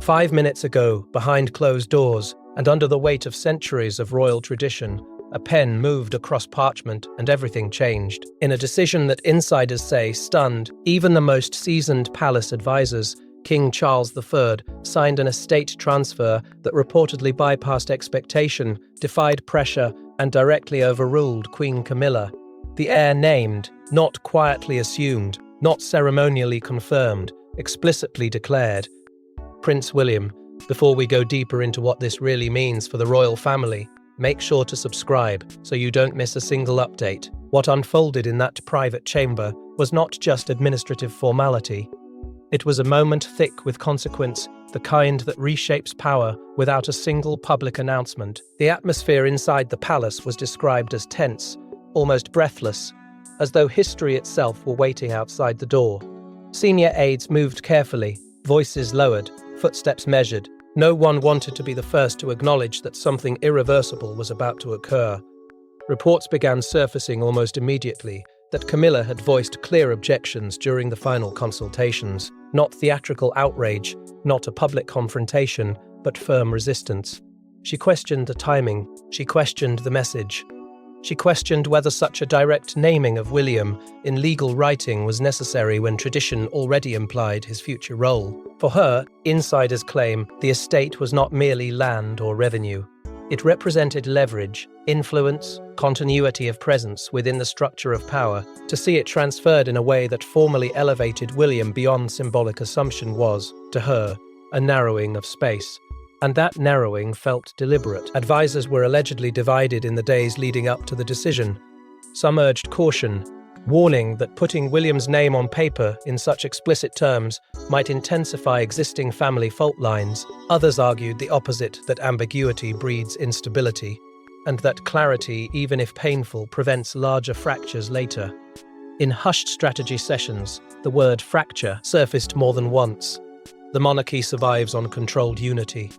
5 minutes ago, behind closed doors, and under the weight of centuries of royal tradition, a pen moved across parchment and everything changed. In a decision that insiders say stunned even the most seasoned palace advisors, King Charles III signed an estate transfer that reportedly bypassed expectation, defied pressure, and directly overruled Queen Camilla. The heir named, not quietly assumed, not ceremonially confirmed, explicitly declared. Prince William, before we go deeper into what this really means for the royal family, make sure to subscribe so you don't miss a single update. What unfolded in that private chamber was not just administrative formality. It was a moment thick with consequence, the kind that reshapes power without a single public announcement. The atmosphere inside the palace was described as tense, almost breathless, as though history itself were waiting outside the door. Senior aides moved carefully, voices lowered, footsteps measured. No one wanted to be the first to acknowledge that something irreversible was about to occur. Reports began surfacing almost immediately that Camilla had voiced clear objections during the final consultations. Not theatrical outrage, not a public confrontation, but firm resistance. She questioned the timing, she questioned the message. She questioned whether such a direct naming of William in legal writing was necessary when tradition already implied his future role. For her, insiders claim the estate was not merely land or revenue. It represented leverage, influence, continuity of presence within the structure of power. To see it transferred in a way that formally elevated William beyond symbolic assumption was, to her, a narrowing of space. And that narrowing felt deliberate. Advisors were allegedly divided in the days leading up to the decision. Some urged caution, warning that putting William's name on paper in such explicit terms might intensify existing family fault lines. Others argued the opposite, that ambiguity breeds instability, and that clarity, even if painful, prevents larger fractures later. In hushed strategy sessions, the word fracture surfaced more than once. The monarchy survives on controlled unity.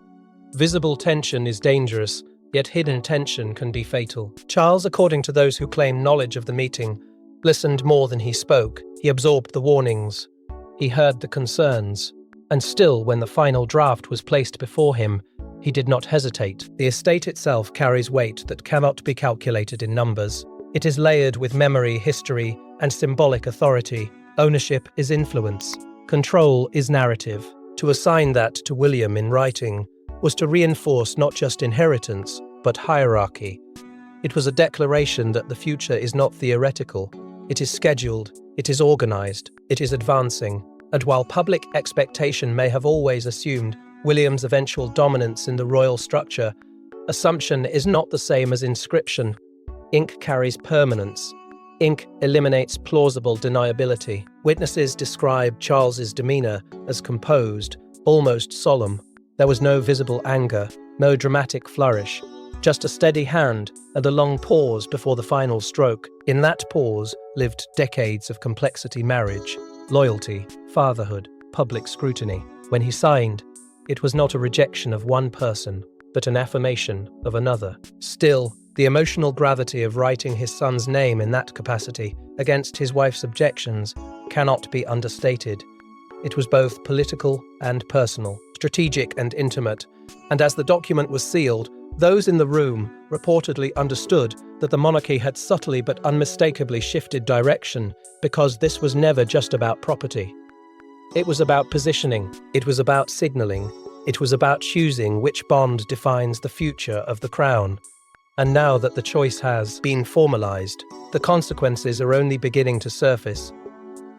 Visible tension is dangerous, yet hidden tension can be fatal. Charles, according to those who claim knowledge of the meeting, listened more than he spoke. He absorbed the warnings. He heard the concerns. And still, when the final draft was placed before him, he did not hesitate. The estate itself carries weight that cannot be calculated in numbers. It is layered with memory, history, and symbolic authority. Ownership is influence. Control is narrative. To assign that to William in writing was to reinforce not just inheritance, but hierarchy. It was a declaration that the future is not theoretical. It is scheduled, it is organized, it is advancing. And while public expectation may have always assumed William's eventual dominance in the royal structure, assumption is not the same as inscription. Ink carries permanence. Ink eliminates plausible deniability. Witnesses describe Charles's demeanor as composed, almost solemn. There was no visible anger, no dramatic flourish, just a steady hand and a long pause before the final stroke. In that pause lived decades of complexity: marriage, loyalty, fatherhood, public scrutiny. When he signed, it was not a rejection of one person, but an affirmation of another. Still, the emotional gravity of writing his son's name in that capacity against his wife's objections cannot be understated. It was both political and personal, strategic and intimate, and as the document was sealed, those in the room reportedly understood that the monarchy had subtly but unmistakably shifted direction, because this was never just about property. It was about positioning, it was about signaling, it was about choosing which bond defines the future of the crown. And now that the choice has been formalized, the consequences are only beginning to surface.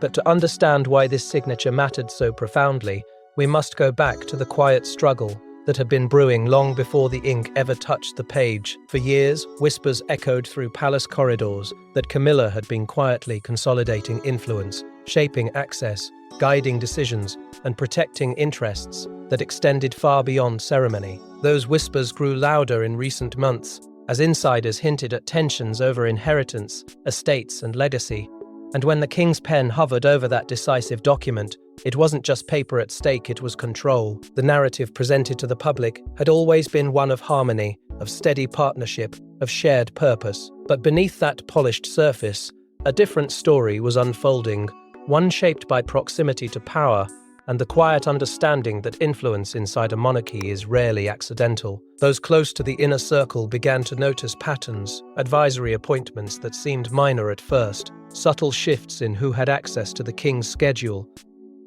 But to understand why this signature mattered so profoundly, we must go back to the quiet struggle that had been brewing long before the ink ever touched the page. For years, whispers echoed through palace corridors that Camilla had been quietly consolidating influence, shaping access, guiding decisions, and protecting interests that extended far beyond ceremony. Those whispers grew louder in recent months, as insiders hinted at tensions over inheritance, estates, and legacy. And when the king's pen hovered over that decisive document, it wasn't just paper at stake, it was control. The narrative presented to the public had always been one of harmony, of steady partnership, of shared purpose. But beneath that polished surface, a different story was unfolding, one shaped by proximity to power, and the quiet understanding that influence inside a monarchy is rarely accidental. Those close to the inner circle began to notice patterns, advisory appointments that seemed minor at first, subtle shifts in who had access to the king's schedule,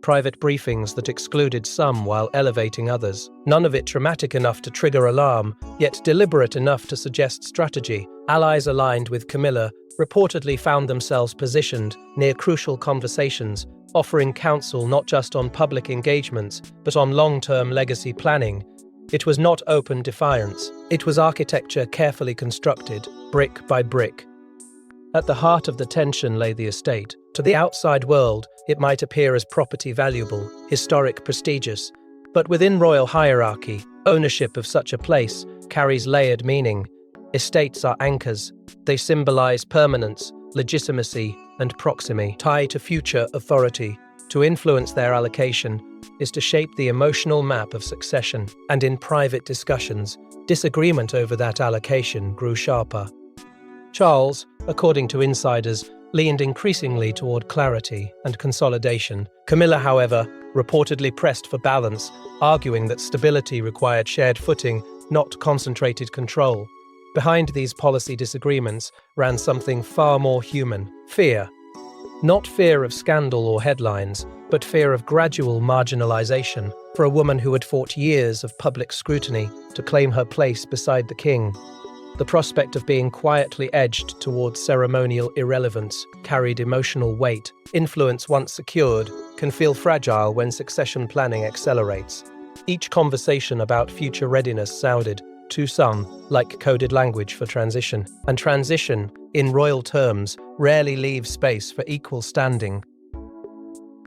private briefings that excluded some while elevating others. None of it dramatic enough to trigger alarm, yet deliberate enough to suggest strategy. Allies aligned with Camilla reportedly found themselves positioned near crucial conversations, offering counsel not just on public engagements, but on long-term legacy planning. It was not open defiance. It was architecture carefully constructed, brick by brick. At the heart of the tension lay the estate. To the outside world, it might appear as property valuable, historic, prestigious, but within royal hierarchy, ownership of such a place carries layered meaning. Estates are anchors. They symbolize permanence, legitimacy, and proximity, tied to future authority. To influence their allocation is to shape the emotional map of succession, and in private discussions, disagreement over that allocation grew sharper. Charles, according to insiders, leaned increasingly toward clarity and consolidation. Camilla, however, reportedly pressed for balance, arguing that stability required shared footing, not concentrated control. Behind these policy disagreements ran something far more human: fear. Not fear of scandal or headlines, but fear of gradual marginalization for a woman who had fought years of public scrutiny to claim her place beside the king. The prospect of being quietly edged towards ceremonial irrelevance carried emotional weight. Influence once secured can feel fragile when succession planning accelerates. Each conversation about future readiness sounded, to some, like coded language for transition. And transition, in royal terms, rarely leaves space for equal standing.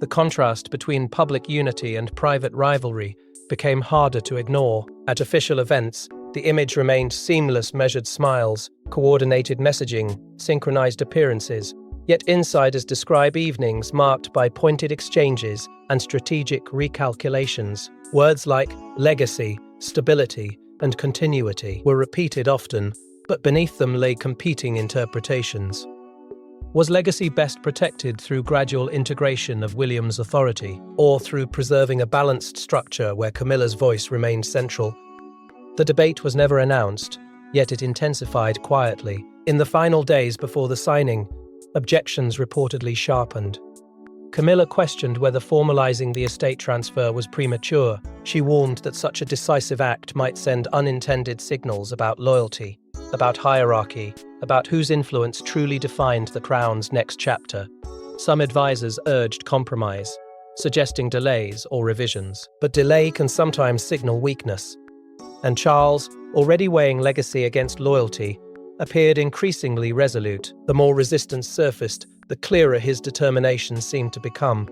The contrast between public unity and private rivalry became harder to ignore. At official events, the image remained seamless: measured smiles, coordinated messaging, synchronized appearances. Yet insiders describe evenings marked by pointed exchanges and strategic recalculations. Words like legacy, stability, and continuity were repeated often, but beneath them lay competing interpretations. Was legacy best protected through gradual integration of William's authority, or through preserving a balanced structure where Camilla's voice remained central? The debate was never announced, yet it intensified quietly. In the final days before the signing, objections reportedly sharpened. Camilla questioned whether formalizing the estate transfer was premature. She warned that such a decisive act might send unintended signals about loyalty, about hierarchy, about whose influence truly defined the crown's next chapter. Some advisors urged compromise, suggesting delays or revisions. But delay can sometimes signal weakness. And Charles, already weighing legacy against loyalty, appeared increasingly resolute. The more resistance surfaced, the clearer his determination seemed to become.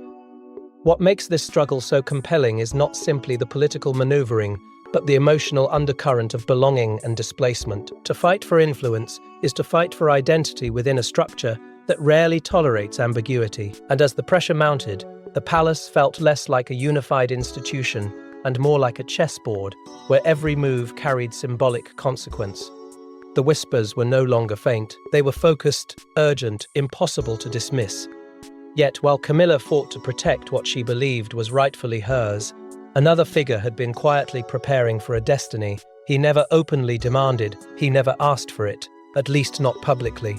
What makes this struggle so compelling is not simply the political maneuvering, but the emotional undercurrent of belonging and displacement. To fight for influence is to fight for identity within a structure that rarely tolerates ambiguity. And as the pressure mounted, the palace felt less like a unified institution and more like a chessboard, where every move carried symbolic consequence. The whispers were no longer faint. They were focused, urgent, impossible to dismiss. Yet, while Camilla fought to protect what she believed was rightfully hers, another figure had been quietly preparing for a destiny he never openly demanded, he never asked for it, at least not publicly.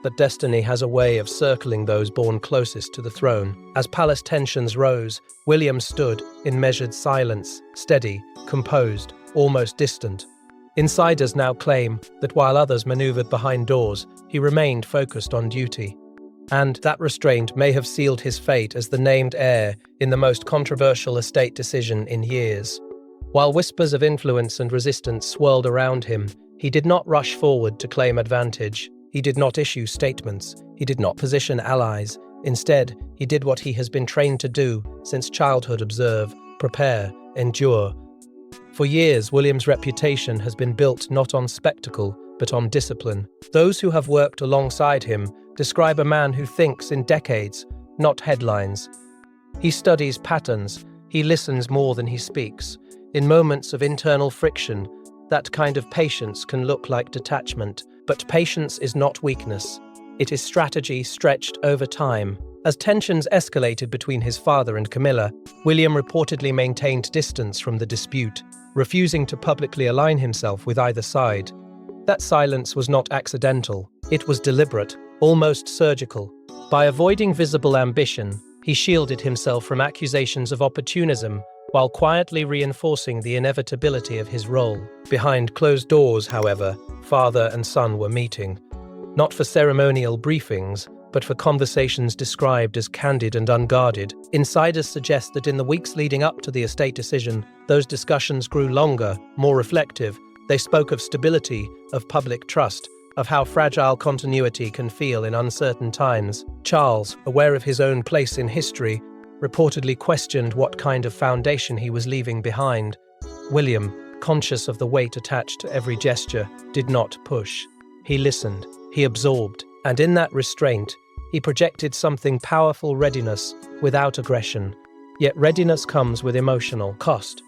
But destiny has a way of circling those born closest to the throne. As palace tensions rose, William stood in measured silence, steady, composed, almost distant. Insiders now claim that while others maneuvered behind doors, he remained focused on duty. And that restraint may have sealed his fate as the named heir in the most controversial estate decision in years. While whispers of influence and resistance swirled around him, he did not rush forward to claim advantage. He did not issue statements. He did not position allies. Instead, he did what he has been trained to do since childhood: observe, prepare, endure. For years, William's reputation has been built not on spectacle, but on discipline. Those who have worked alongside him describe a man who thinks in decades, not headlines. He studies patterns. He listens more than he speaks. In moments of internal friction, that kind of patience can look like detachment. But patience is not weakness. It is strategy stretched over time. As tensions escalated between his father and Camilla, William reportedly maintained distance from the dispute, refusing to publicly align himself with either side. That silence was not accidental, it was deliberate, almost surgical. By avoiding visible ambition, he shielded himself from accusations of opportunism while quietly reinforcing the inevitability of his role. Behind closed doors, however, father and son were meeting. Not for ceremonial briefings, but for conversations described as candid and unguarded. Insiders suggest that in the weeks leading up to the estate decision, those discussions grew longer, more reflective. They spoke of stability, of public trust, of how fragile continuity can feel in uncertain times. Charles, aware of his own place in history, reportedly questioned what kind of foundation he was leaving behind. William, conscious of the weight attached to every gesture, did not push. He listened, he absorbed, and in that restraint, he projected something powerful: readiness without aggression. Yet readiness comes with emotional cost.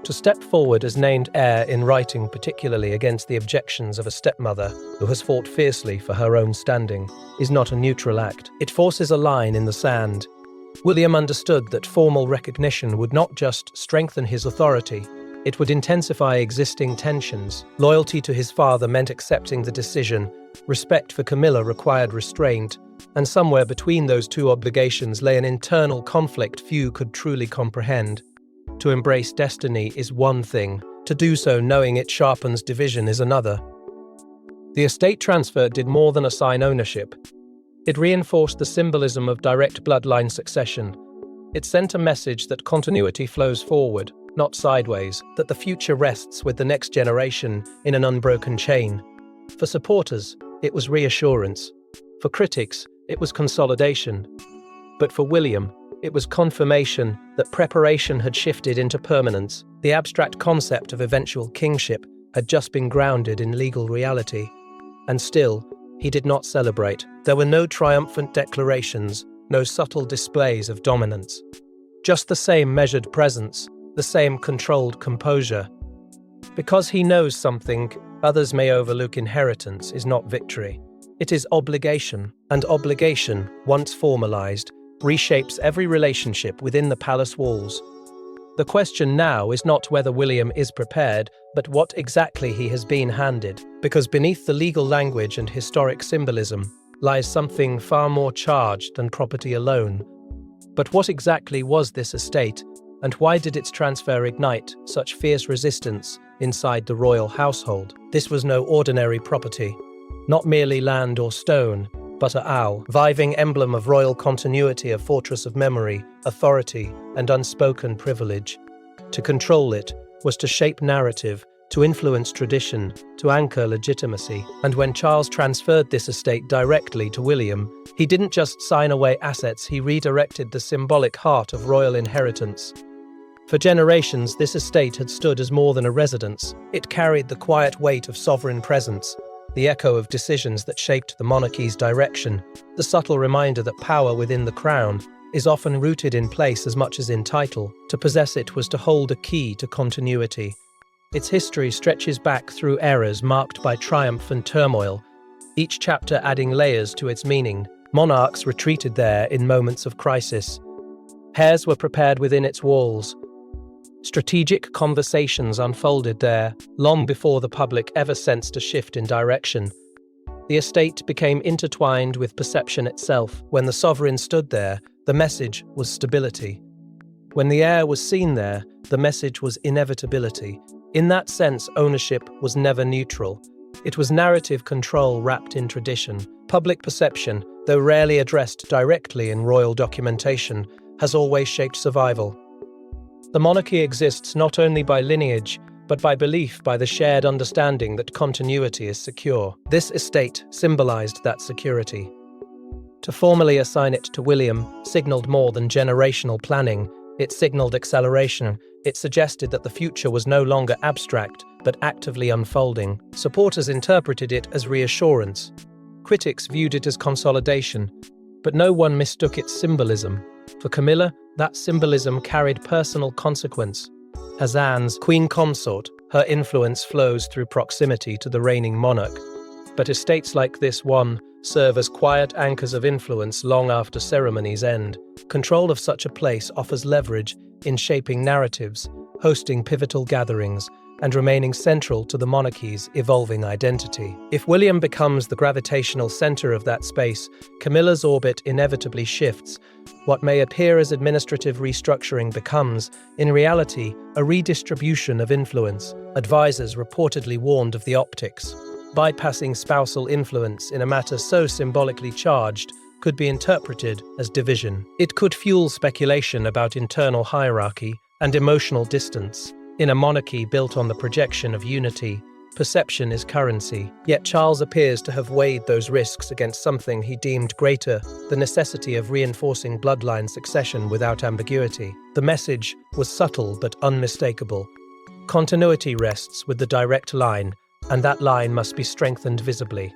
To step forward as named heir in writing, particularly against the objections of a stepmother who has fought fiercely for her own standing, is not a neutral act. It forces a line in the sand. William understood that formal recognition would not just strengthen his authority, it would intensify existing tensions. Loyalty to his father meant accepting the decision, respect for Camilla required restraint, and somewhere between those two obligations lay an internal conflict few could truly comprehend. To embrace destiny is one thing, to do so knowing it sharpens division is another. The estate transfer did more than assign ownership. It reinforced the symbolism of direct bloodline succession. It sent a message that continuity flows forward, not sideways, that the future rests with the next generation in an unbroken chain. For supporters, it was reassurance. For critics, it was consolidation. But for William, it was confirmation that preparation had shifted into permanence. The abstract concept of eventual kingship had just been grounded in legal reality. And still, he did not celebrate. There were no triumphant declarations, no subtle displays of dominance. Just the same measured presence, the same controlled composure. Because he knows something others may overlook, inheritance is not victory. It is obligation, and obligation, once formalized, reshapes every relationship within the palace walls. The question now is not whether William is prepared, but what exactly he has been handed, because beneath the legal language and historic symbolism lies something far more charged than property alone. But what exactly was this estate, and why did its transfer ignite such fierce resistance inside the royal household? This was no ordinary property, not merely land or stone, but a owl, viving emblem of royal continuity, a fortress of memory, authority, and unspoken privilege. To control it was to shape narrative, to influence tradition, to anchor legitimacy. And when Charles transferred this estate directly to William, he didn't just sign away assets, he redirected the symbolic heart of royal inheritance. For generations, this estate had stood as more than a residence. It carried the quiet weight of sovereign presence, the echo of decisions that shaped the monarchy's direction, the subtle reminder that power within the crown is often rooted in place as much as in title. To possess it was to hold a key to continuity. Its history stretches back through eras marked by triumph and turmoil, each chapter adding layers to its meaning. Monarchs retreated there in moments of crisis. Heirs were prepared within its walls. Strategic conversations unfolded there, long before the public ever sensed a shift in direction. The estate became intertwined with perception itself. When the sovereign stood there, the message was stability. When the heir was seen there, the message was inevitability. In that sense, ownership was never neutral. It was narrative control wrapped in tradition. Public perception, though rarely addressed directly in royal documentation, has always shaped survival. The monarchy exists not only by lineage, but by belief, by the shared understanding that continuity is secure. This estate symbolized that security. To formally assign it to William signaled more than generational planning. It signaled acceleration. It suggested that the future was no longer abstract, but actively unfolding. Supporters interpreted it as reassurance. Critics viewed it as consolidation, but no one mistook its symbolism. For Camilla, that symbolism carried personal consequence. As Anne's queen consort, her influence flows through proximity to the reigning monarch. But estates like this one serve as quiet anchors of influence long after ceremonies end. Control of such a place offers leverage in shaping narratives, hosting pivotal gatherings, and remaining central to the monarchy's evolving identity. If William becomes the gravitational center of that space, Camilla's orbit inevitably shifts. What may appear as administrative restructuring becomes, in reality, a redistribution of influence. Advisors reportedly warned of the optics. Bypassing spousal influence in a matter so symbolically charged could be interpreted as division. It could fuel speculation about internal hierarchy and emotional distance. In a monarchy built on the projection of unity, perception is currency. Yet Charles appears to have weighed those risks against something he deemed greater, the necessity of reinforcing bloodline succession without ambiguity. The message was subtle but unmistakable. Continuity rests with the direct line, and that line must be strengthened visibly.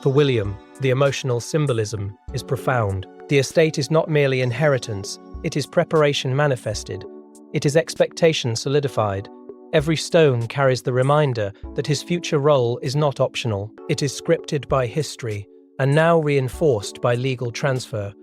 For William, the emotional symbolism is profound. The estate is not merely inheritance, it is preparation manifested. It is expectation solidified. Every stone carries the reminder that his future role is not optional. It is scripted by history, and now reinforced by legal transfer.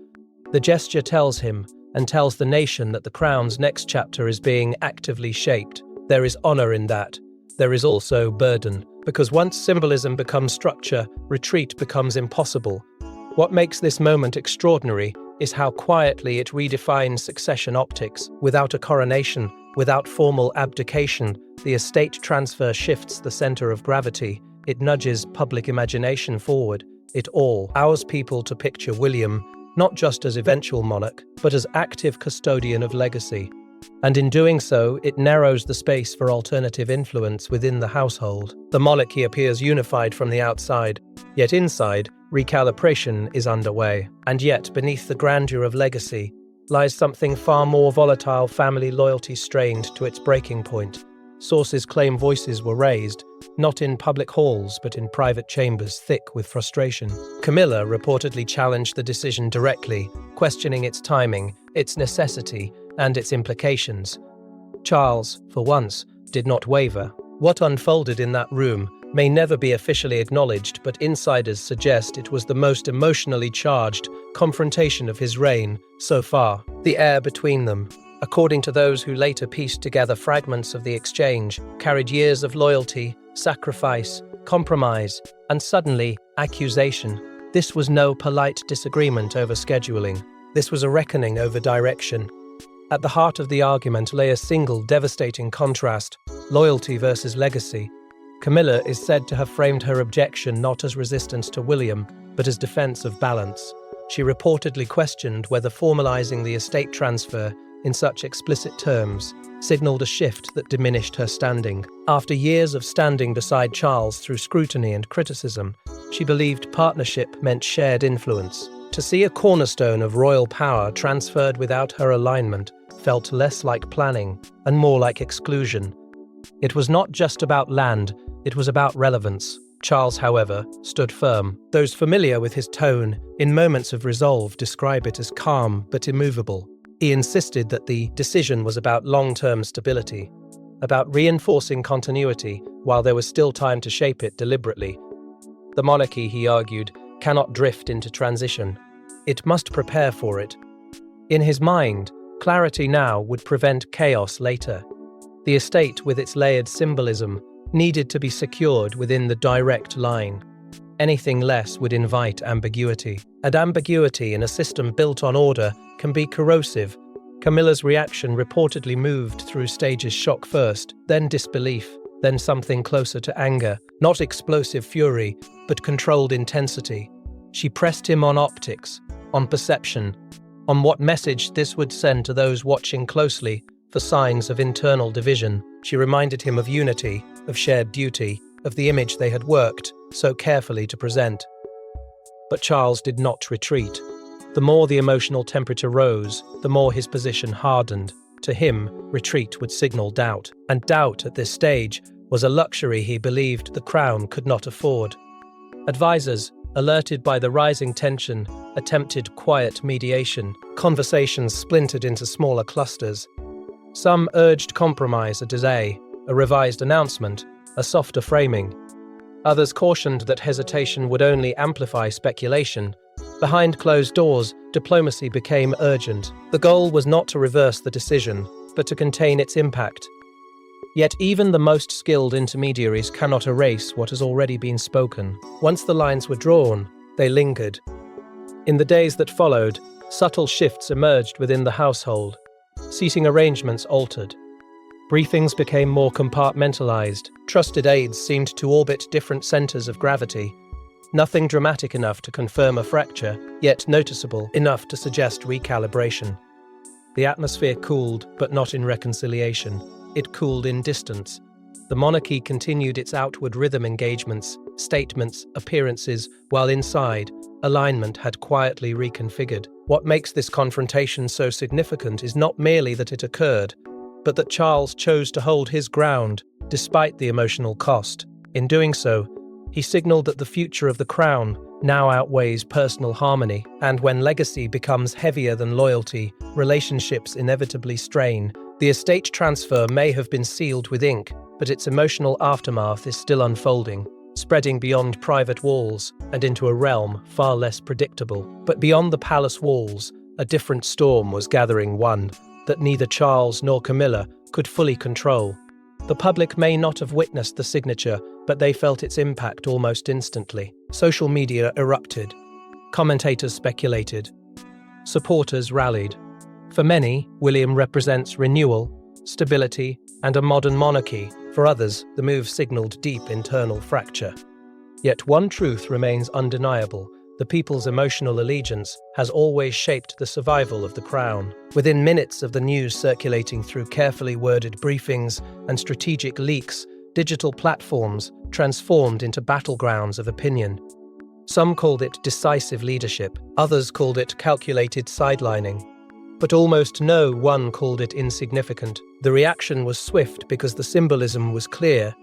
The gesture tells him, and tells the nation, that the crown's next chapter is being actively shaped. There is honor in that. There is also burden, because once symbolism becomes structure, retreat becomes impossible. What makes this moment extraordinary is how quietly it redefines succession optics. Without a coronation, without formal abdication, the estate transfer shifts the center of gravity. It nudges public imagination forward. It allows people to picture William not just as eventual monarch, but as active custodian of legacy. And in doing so, it narrows the space for alternative influence within the household. The monarchy appears unified from the outside, yet inside, recalibration is underway. And yet, beneath the grandeur of legacy, lies something far more volatile: family loyalty strained to its breaking point. Sources claim voices were raised, not in public halls but in private chambers thick with frustration. Camilla reportedly challenged the decision directly, questioning its timing, its necessity, and its implications. Charles, for once, did not waver. What unfolded in that room may never be officially acknowledged, but insiders suggest it was the most emotionally charged confrontation of his reign so far. The air between them, according to those who later pieced together fragments of the exchange, carried years of loyalty, sacrifice, compromise, and suddenly, accusation. This was no polite disagreement over scheduling. This was a reckoning over direction. At the heart of the argument lay a single devastating contrast: loyalty versus legacy. Camilla is said to have framed her objection not as resistance to William, but as defense of balance. She reportedly questioned whether formalizing the estate transfer in such explicit terms signaled a shift that diminished her standing. After years of standing beside Charles through scrutiny and criticism, she believed partnership meant shared influence. To see a cornerstone of royal power transferred without her alignment felt less like planning and more like exclusion. It was not just about land, it was about relevance. Charles, however, stood firm. Those familiar with his tone, in moments of resolve, describe it as calm but immovable. He insisted that the decision was about long-term stability, about reinforcing continuity while there was still time to shape it deliberately. The monarchy, he argued, cannot drift into transition. It must prepare for it. In his mind, clarity now would prevent chaos later. The estate, with its layered symbolism, needed to be secured within the direct line. Anything less would invite ambiguity. And ambiguity in a system built on order can be corrosive. Camilla's reaction reportedly moved through stages: shock first, then disbelief, then something closer to anger. Not explosive fury, but controlled intensity. She pressed him on optics, on perception, on what message this would send to those watching closely for signs of internal division. She reminded him of unity, of shared duty, of the image they had worked so carefully to present. But Charles did not retreat. The more the emotional temperature rose, the more his position hardened. To him, retreat would signal doubt, and doubt at this stage was a luxury he believed the crown could not afford. Advisors, alerted by the rising tension, attempted quiet mediation. Conversations splintered into smaller clusters. Some urged compromise, a delay, a revised announcement, a softer framing. Others cautioned that hesitation would only amplify speculation. Behind closed doors, diplomacy became urgent. The goal was not to reverse the decision, but to contain its impact. Yet even the most skilled intermediaries cannot erase what has already been spoken. Once the lines were drawn, they lingered. In the days that followed, subtle shifts emerged within the household. Seating arrangements altered. Briefings became more compartmentalized. Trusted aides seemed to orbit different centers of gravity. Nothing dramatic enough to confirm a fracture, yet noticeable enough to suggest recalibration. The atmosphere cooled, but not in reconciliation. It cooled in distance. The monarchy continued its outward rhythm engagements, statements, appearances, while inside, alignment had quietly reconfigured. What makes this confrontation so significant is not merely that it occurred, but that Charles chose to hold his ground, despite the emotional cost. In doing so, he signaled that the future of the crown now outweighs personal harmony, and when legacy becomes heavier than loyalty, relationships inevitably strain. The estate transfer may have been sealed with ink, but its emotional aftermath is still unfolding, spreading beyond private walls and into a realm far less predictable. But beyond the palace walls, a different storm was gathering, one that neither Charles nor Camilla could fully control. The public may not have witnessed the signature, but they felt its impact almost instantly. Social media erupted. Commentators speculated. Supporters rallied. For many, William represents renewal, stability, and a modern monarchy. For others, the move signaled deep internal fracture. Yet one truth remains undeniable. The people's emotional allegiance has always shaped the survival of the crown. Within minutes of the news circulating through carefully worded briefings and strategic leaks, digital platforms transformed into battlegrounds of opinion. Some called it decisive leadership, others called it calculated sidelining. But almost no one called it insignificant. The reaction was swift because the symbolism was clear.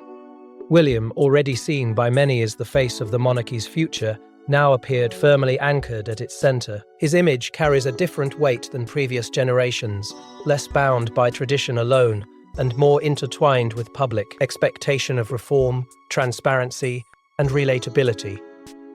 William, already seen by many as the face of the monarchy's future, now appeared firmly anchored at its center. His image carries a different weight than previous generations, less bound by tradition alone, and more intertwined with public expectation of reform, transparency, and relatability.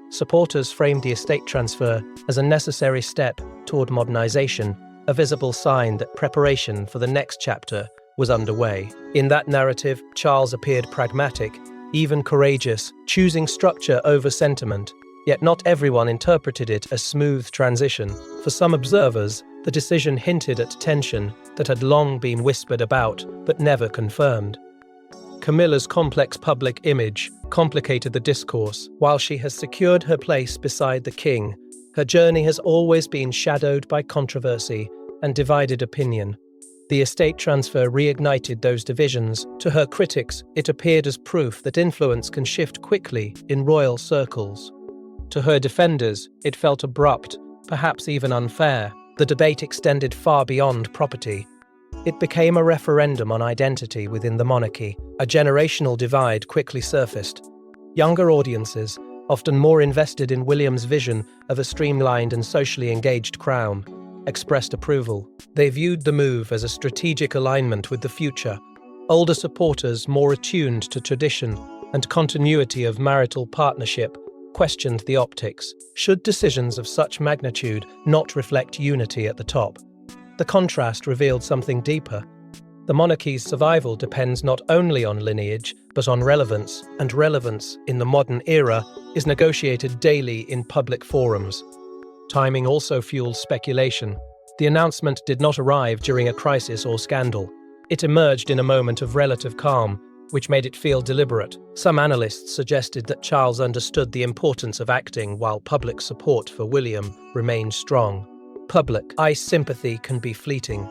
Supporters framed the estate transfer as a necessary step toward modernization, a visible sign that preparation for the next chapter was underway. In that narrative, Charles appeared pragmatic, even courageous, choosing structure over sentiment. Yet not everyone interpreted it as smooth transition. For some observers, the decision hinted at tension that had long been whispered about, but never confirmed. Camilla's complex public image complicated the discourse. While she has secured her place beside the king, her journey has always been shadowed by controversy and divided opinion. The estate transfer reignited those divisions. To her critics, it appeared as proof that influence can shift quickly in royal circles. To her defenders, it felt abrupt, perhaps even unfair. The debate extended far beyond property. It became a referendum on identity within the monarchy. A generational divide quickly surfaced. Younger audiences, often more invested in William's vision of a streamlined and socially engaged crown, expressed approval. They viewed the move as a strategic alignment with the future. Older supporters, more attuned to tradition and continuity of marital partnership, questioned the optics. Should decisions of such magnitude not reflect unity at the top? The contrast revealed something deeper. The monarchy's survival depends not only on lineage, but on relevance, and relevance in the modern era is negotiated daily in public forums. Timing also fueled speculation. The announcement did not arrive during a crisis or scandal. It emerged in a moment of relative calm, which made it feel deliberate. Some analysts suggested that Charles understood the importance of acting while public support for William remained strong. Public sympathy can be fleeting.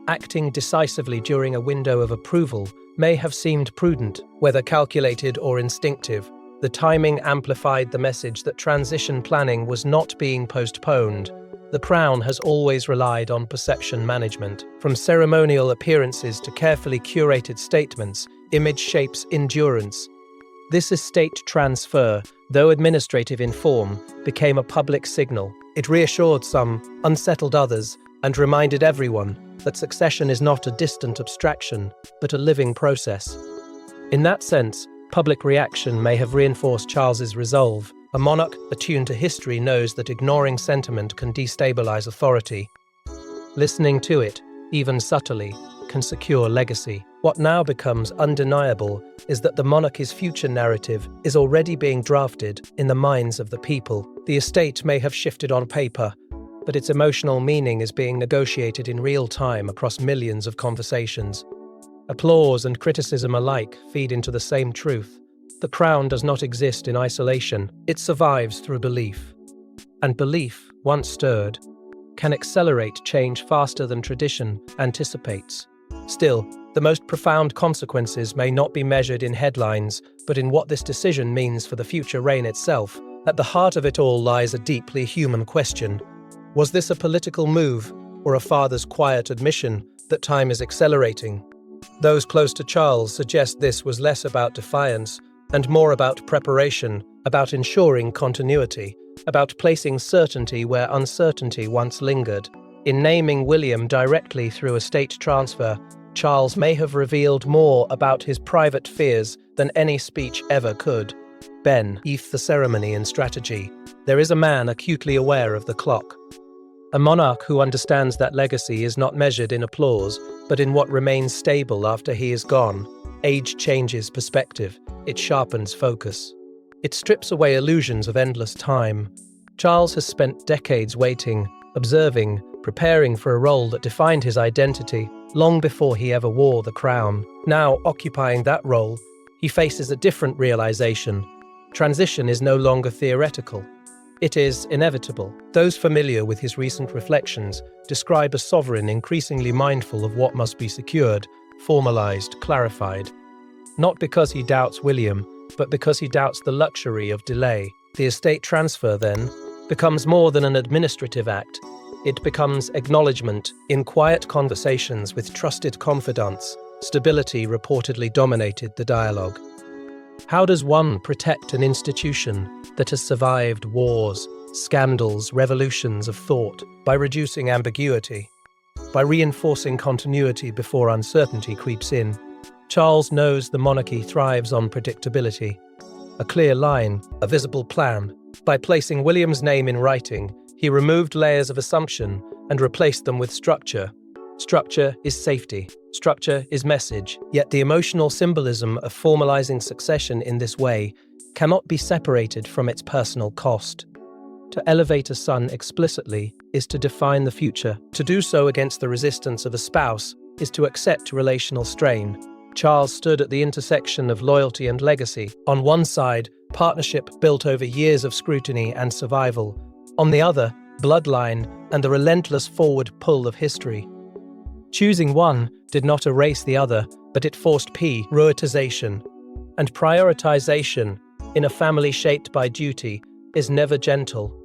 Acting decisively during a window of approval may have seemed prudent, whether calculated or instinctive. The timing amplified the message that transition planning was not being postponed. The crown has always relied on perception management. From ceremonial appearances to carefully curated statements, image shapes endurance. This estate transfer, though administrative in form, became a public signal. It reassured some, unsettled others, and reminded everyone that succession is not a distant abstraction, but a living process. In that sense, Public reaction may have reinforced Charles's resolve. A monarch attuned to history knows that ignoring sentiment can destabilize authority. Listening to it, even subtly, can secure legacy. What now becomes undeniable is that the monarchy's future narrative is already being drafted in the minds of the people. The estate may have shifted on paper, but its emotional meaning is being negotiated in real time across millions of conversations. Applause and criticism alike feed into the same truth. The crown does not exist in isolation. It survives through belief. And belief, once stirred, can accelerate change faster than tradition anticipates. Still, the most profound consequences may not be measured in headlines, but in what this decision means for the future reign itself. At the heart of it all lies a deeply human question. Was this a political move, or a father's quiet admission that time is accelerating? Those close to Charles suggest this was less about defiance and more about preparation, about ensuring continuity, about placing certainty where uncertainty once lingered. In naming William directly through estate transfer, Charles may have revealed more about his private fears than any speech ever could. Beneath the ceremony and strategy, there is a man acutely aware of the clock. A monarch who understands that legacy is not measured in applause, but in what remains stable after he is gone. Age changes perspective, it sharpens focus. It strips away illusions of endless time. Charles has spent decades waiting, observing, preparing for a role that defined his identity long before he ever wore the crown. Now, occupying that role, he faces a different realization. Transition is no longer theoretical. It is inevitable. Those familiar with his recent reflections describe a sovereign increasingly mindful of what must be secured, formalized, clarified. Not because he doubts William, but because he doubts the luxury of delay. The estate transfer, then, becomes more than an administrative act. It becomes acknowledgement. In quiet conversations with trusted confidants, stability reportedly dominated the dialogue. How does one protect an institution that has survived wars, scandals, revolutions of thought? By reducing ambiguity, by reinforcing continuity before uncertainty creeps in. Charles knows the monarchy thrives on predictability. A clear line, a visible plan. By placing William's name in writing, he removed layers of assumption and replaced them with structure. Structure is safety. Structure is message. Yet the emotional symbolism of formalizing succession in this way cannot be separated from its personal cost. To elevate a son explicitly is to define the future. To do so against the resistance of a spouse is to accept relational strain. Charles stood at the intersection of loyalty and legacy. On one side, partnership built over years of scrutiny and survival. On the other, bloodline and the relentless forward pull of history. Choosing one did not erase the other, but it forced prioritization. And prioritization, in a family shaped by duty, is never gentle.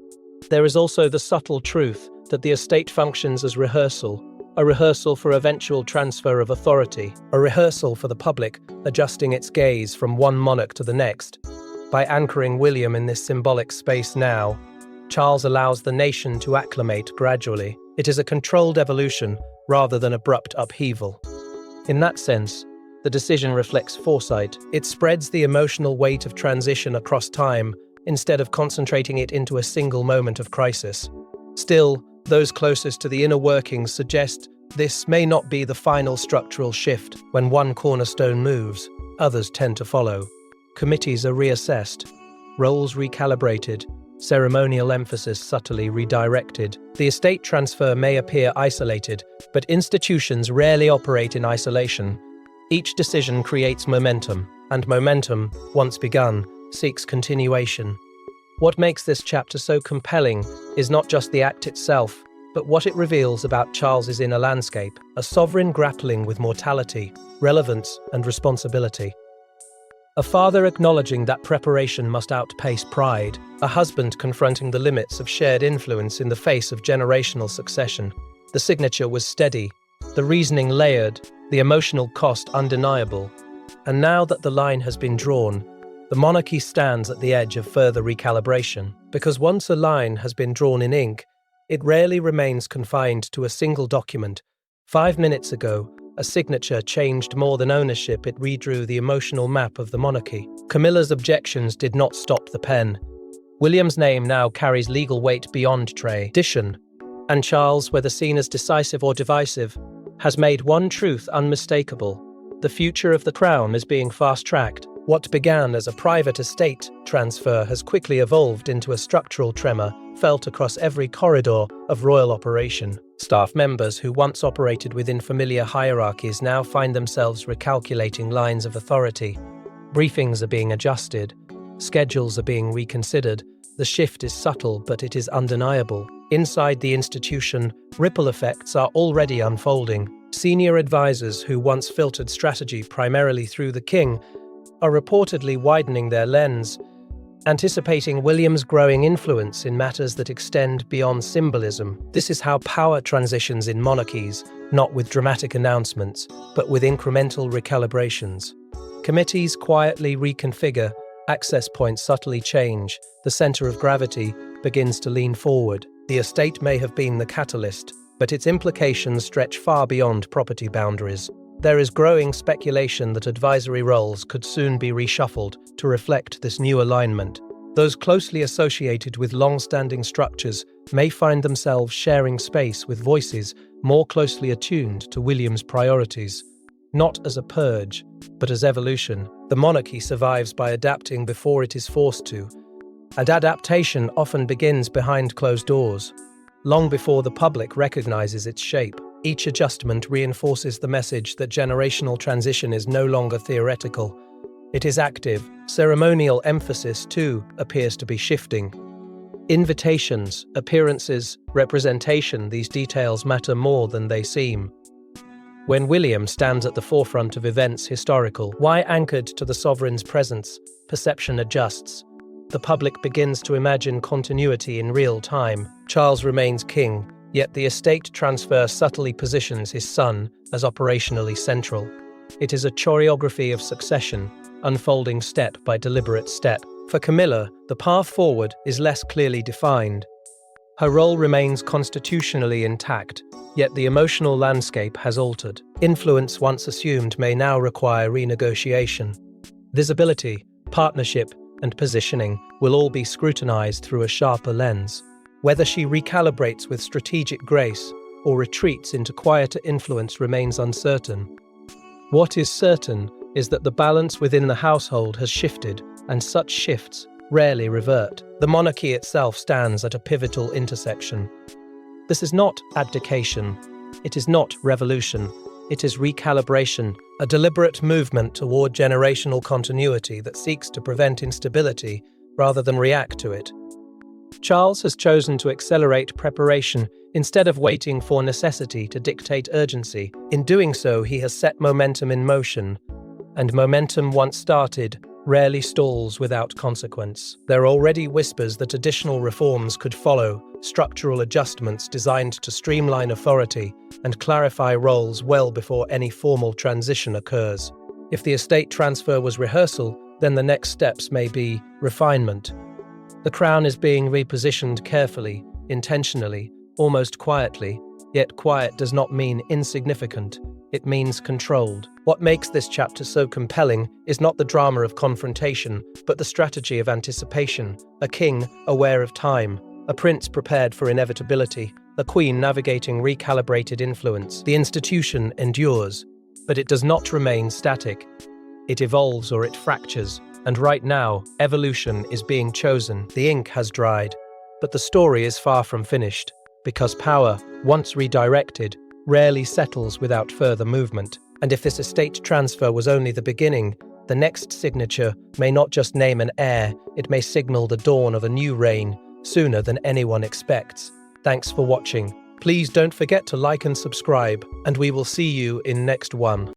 There is also the subtle truth that the estate functions as rehearsal, a rehearsal for eventual transfer of authority, a rehearsal for the public adjusting its gaze from one monarch to the next. By anchoring William in this symbolic space now, Charles allows the nation to acclimate gradually. It is a controlled evolution rather than abrupt upheaval. In that sense, the decision reflects foresight. It spreads the emotional weight of transition across time instead of concentrating it into a single moment of crisis. Still, those closest to the inner workings suggest this may not be the final structural shift. When one cornerstone moves, others tend to follow. Committees are reassessed, roles recalibrated, ceremonial emphasis subtly redirected. The estate transfer may appear isolated, but institutions rarely operate in isolation. Each decision creates momentum, and momentum, once begun, seeks continuation. What makes this chapter so compelling is not just the act itself, but what it reveals about Charles's inner landscape, a sovereign grappling with mortality, relevance, and responsibility. A father acknowledging that preparation must outpace pride, a husband confronting the limits of shared influence in the face of generational succession. The signature was steady, the reasoning layered, the emotional cost undeniable. And now that the line has been drawn, the monarchy stands at the edge of further recalibration. Because once a line has been drawn in ink, it rarely remains confined to a single document. 5 minutes ago, A signature changed more than ownership, it redrew the emotional map of the monarchy. Camilla's objections did not stop the pen. William's name now carries legal weight beyond tradition, and Charles, whether seen as decisive or divisive, has made one truth unmistakable. The future of the crown is being fast-tracked. What began as a private estate transfer has quickly evolved into a structural tremor felt across every corridor of royal operation. Staff members who once operated within familiar hierarchies now find themselves recalculating lines of authority. Briefings are being adjusted. Schedules are being reconsidered. The shift is subtle, but it is undeniable. Inside the institution, ripple effects are already unfolding. Senior advisors who once filtered strategy primarily through the king are reportedly widening their lens, anticipating William's growing influence in matters that extend beyond symbolism. This is how power transitions in monarchies, not with dramatic announcements, but with incremental recalibrations. Committees quietly reconfigure, access points subtly change, the center of gravity begins to lean forward. The estate may have been the catalyst, but its implications stretch far beyond property boundaries. There is growing speculation that advisory roles could soon be reshuffled to reflect this new alignment. Those closely associated with long-standing structures may find themselves sharing space with voices more closely attuned to William's priorities. Not as a purge, but as evolution. The monarchy survives by adapting before it is forced to, and adaptation often begins behind closed doors, long before the public recognizes its shape. Each adjustment reinforces the message that generational transition is no longer theoretical. It is active. Ceremonial emphasis, too, appears to be shifting. Invitations, appearances, representation, these details matter more than they seem. When William stands at the forefront of events historical, why anchored to the sovereign's presence, perception adjusts. The public begins to imagine continuity in real time. Charles remains king, yet the estate transfer subtly positions his son as operationally central. It is a choreography of succession, unfolding step by deliberate step. For Camilla, the path forward is less clearly defined. Her role remains constitutionally intact, yet the emotional landscape has altered. Influence once assumed may now require renegotiation. Visibility, partnership, and positioning will all be scrutinized through a sharper lens. Whether she recalibrates with strategic grace or retreats into quieter influence remains uncertain. What is certain is that the balance within the household has shifted, and such shifts rarely revert. The monarchy itself stands at a pivotal intersection. This is not abdication, it is not revolution, it is recalibration, a deliberate movement toward generational continuity that seeks to prevent instability rather than react to it. Charles has chosen to accelerate preparation instead of waiting for necessity to dictate urgency. In doing so, he has set momentum in motion, and momentum once started rarely stalls without consequence. There are already whispers that additional reforms could follow, structural adjustments designed to streamline authority and clarify roles well before any formal transition occurs. If the estate transfer was rehearsal, then the next steps may be refinement. The crown is being repositioned carefully, intentionally, almost quietly, yet quiet does not mean insignificant, it means controlled. What makes this chapter so compelling is not the drama of confrontation, but the strategy of anticipation. A king aware of time, a prince prepared for inevitability, a queen navigating recalibrated influence. The institution endures, but it does not remain static. It evolves or it fractures. And right now, evolution is being chosen. The ink has dried, but the story is far from finished, because power, once redirected, rarely settles without further movement. And if this estate transfer was only the beginning, the next signature may not just name an heir, it may signal the dawn of a new reign, sooner than anyone expects. Thanks for watching. Please don't forget to like and subscribe, and we will see you in next one.